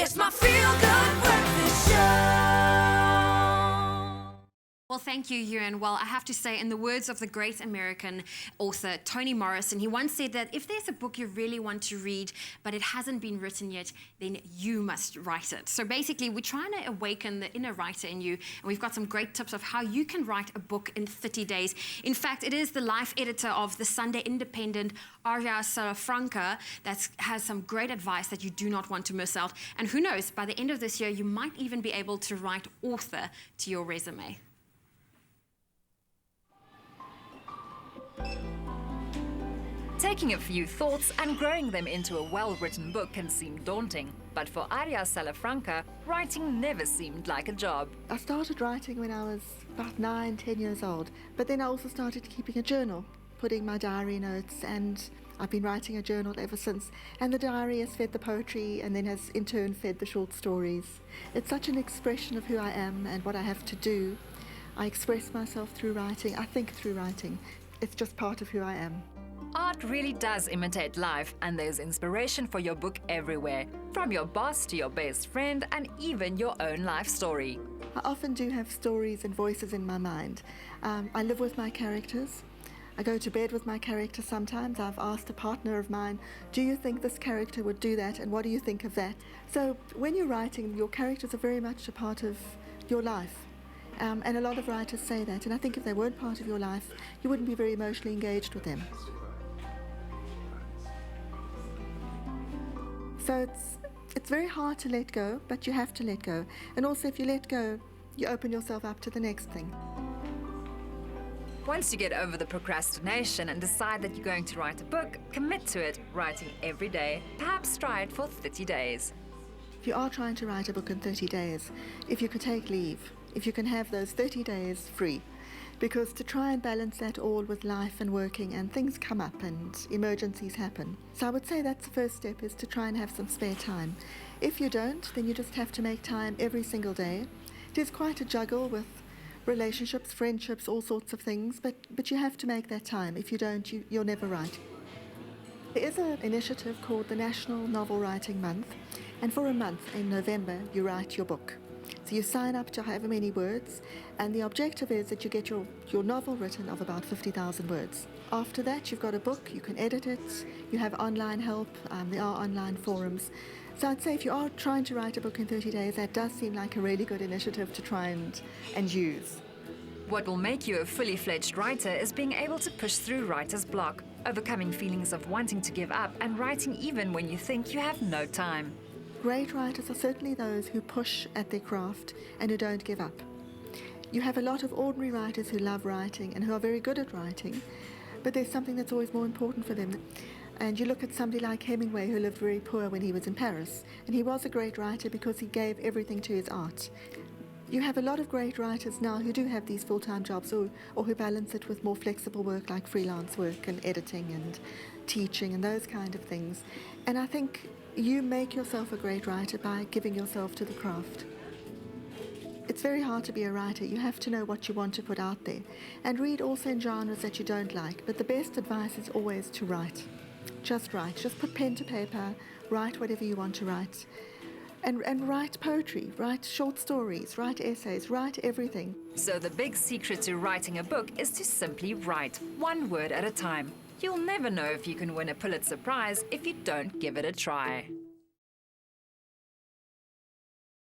It's my feel-good breakfast show. Well, thank you, Ewan. Well, I have to say, in the words of the great American author Toni Morrison, he once said that if there's a book you really want to read, but it hasn't been written yet, then you must write it. So basically, we're trying to awaken the inner writer in you, and we've got some great tips of how you can write a book in 30 days. In fact, it is the life editor of the Sunday Independent, Arja Salafranca, that has some great advice that you do not want to miss out. And who knows, by the end of this year, you might even be able to write author to your resume. Taking a few thoughts and growing them into a well-written book can seem daunting, but for Arja Salafranca, writing never seemed like a job. I started writing when I was about 9, 10 years old, but then I also started keeping a journal, putting my diary notes, and I've been writing a journal ever since. And the diary has fed the poetry and then has in turn fed the short stories. It's such an expression of who I am and what I have to do. I express myself through writing, I think through writing. It's just part of who I am. Art really does imitate life, and there's inspiration for your book everywhere, from your boss to your best friend and even your own life story. I often do have stories and voices in my mind. I live with my characters. I go to bed with my character sometimes. I've asked a partner of mine, do you think this character would do that, and what do you think of that? So when you're writing, your characters are very much a part of your life. And a lot of writers say that, and I think if they weren't part of your life, you wouldn't be very emotionally engaged with them. So it's very hard to let go, but you have to let go. And also if you let go, you open yourself up to the next thing. Once you get over the procrastination and decide that you're going to write a book, commit to it, writing every day, perhaps try it for 30 days. If you are trying to write a book in 30 days, if you could take leave, if you can have those 30 days free, because to try and balance that all with life and working, and things come up and emergencies happen. So I would say that's the first step, is to try and have some spare time. If you don't, then you just have to make time every single day. It is quite a juggle with relationships, friendships, all sorts of things, but you have to make that time. If you don't, you'll never write. There is an initiative called the National Novel Writing Month, and for a month in November you write your book. So you sign up to however many words, and the objective is that you get your novel written of about 50,000 words. After that, you've got a book, you can edit it, you have online help, there are online forums. So I'd say if you are trying to write a book in 30 days, that does seem like a really good initiative to try and use. What will make you a fully fledged writer is being able to push through writer's block, overcoming feelings of wanting to give up and writing even when you think you have no time. Great writers are certainly those who push at their craft and who don't give up. You have a lot of ordinary writers who love writing and who are very good at writing, but there's something that's always more important for them. And you look at somebody like Hemingway, who lived very poor when he was in Paris, and he was a great writer because he gave everything to his art. You have a lot of great writers now who do have these full-time jobs or who balance it with more flexible work like freelance work and editing and teaching and those kind of things. And I think you make yourself a great writer by giving yourself to the craft. It's very hard to be a writer. You have to know what you want to put out there. And read also in genres that you don't like. But the best advice is always to write. Just write. Just put pen to paper. Write whatever you want to write. And write poetry, write short stories, write essays, write everything. So the big secret to writing a book is to simply write, one word at a time. You'll never know if you can win a Pulitzer Prize if you don't give it a try.